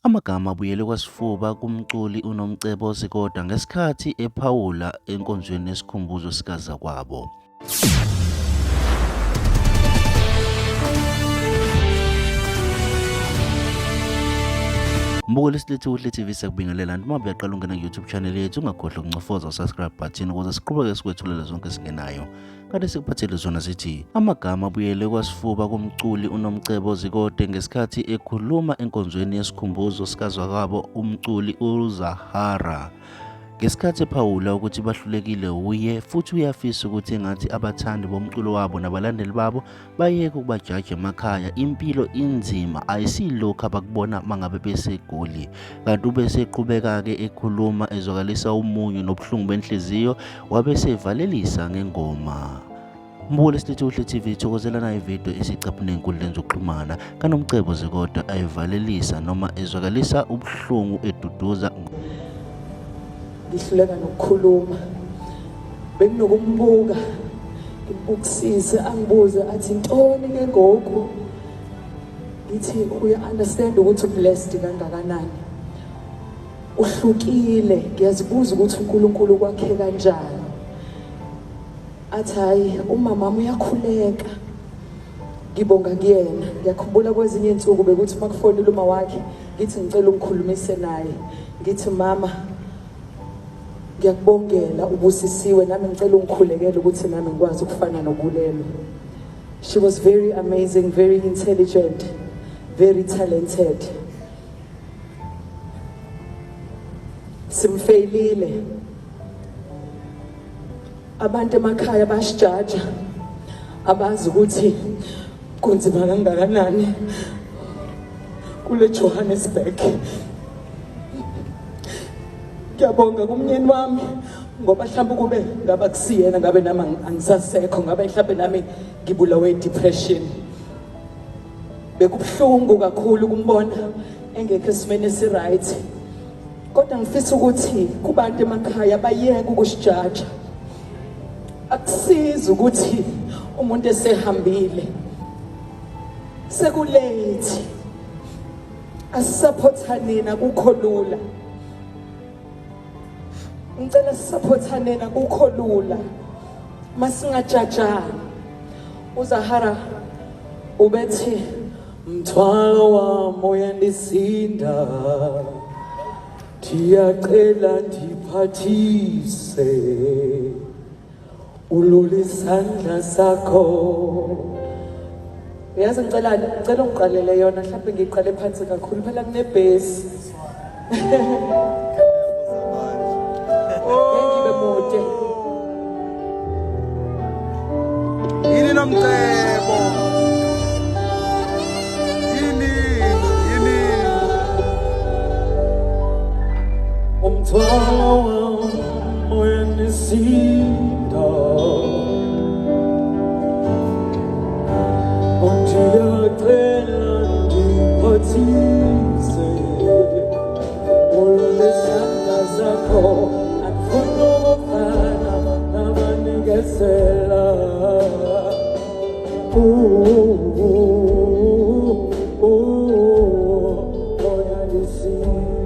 Amagama abuyele kwasifuba kumculi uNomcebo Zikode ngesikhathi ephawula enkonzweni yesikhumbuzo sikazakwabo. Mbukeli silethe uhle TV sakubingelela noma uyaqala ungena ku-YouTube channel yethu ungakhohlwa ukuncofoza subscribe button ukuze siqhubeke sikwethulela zonke esingenayo. Kade sikuphathele zona zithi amagama abuyele kwasifuba kumculi uNomcebo Zikode ngesikhathi ekhuluma enkonzweni yesikhumbuzo sikazakwabo umculi kaZahara. Ngesikhathi ephawula ukuthi bahlulekile uye futhi uyafisa ukuthi engathi abathandi bomculo wabo nabalandeli babo bayeke ukubajaja emakhaya. Impilo inzima ayisilokho abakubona mangabe besegoli. Kanti ubese eqhubeka-ke ekhuluma ezwakalisa umunyu nobuhlungu benhliziyo wabesevalelisa ngengoma. Mbukeli silethe uhle TV thokozelana ivideo esicaphune enkundleni zokuxhumana kaNomcebo Zikode ayivalelisa noma ezwakalisa ubuhlungu eduduza. Ngihluleka nokukhuluma, benginokumbuka ngibukisise angibuze athi ntoni ke ngoku, ngithi uya-understand ukuthi ublessed kangakanani, uhlukile, ngiyazibuza ukuthi uNkulunkulu kwakhe kanjani. Athi hayi umamami uyakhuleka, ngibonga kuyena. Ngiyakhumbula kwezinye insuku bekuthi makufonela uma wakhe ngithi ngicela ungikhulumise naye, ngithi mama ngiyakubongela ubusisiwe, nami ngicela ungikhulekele ukuthi nami ngikwazi ukufana nobulelo. She was very amazing, very intelligent, very talented. Simfailile. Abantu emakhaya bayasiJudger, abazi ukuthi kunzima kangakanani kule Johannesburg. Ngiyabonga kumnyeni wami ngoba mhlawumbe kube ngaba kusiyena, ngabe nami angisasekho, ngabe mhlawumbe nami ngibulawe depression. Bekubuhlungu kakhulu kumbona engekho esimeni esiright. Kodwa ngifisa ukuthi kubantu emakhaya bayeke ukusiJudger. Akusiza ukuthi umuntu esehambile sekulate, asisupportaneni, akukho lula. Ngicela sisupportaneni, akukho lula, masingajajani. uZahara ubethi mthwalo wami uyandisinda, ndiyacela ndiphathise ulule isandla sakho. Uyazi ngicela ungiqalele yona, mhlawumbe ngiqale phansi kakhulu, phela kunebhesi. Yini Nomcebo, yini umthwalo wami uyandisinda, ndiyacela ndiphathise ulule isandla sakho. Akufuna ukufana nabanikezela. Uyandisinda.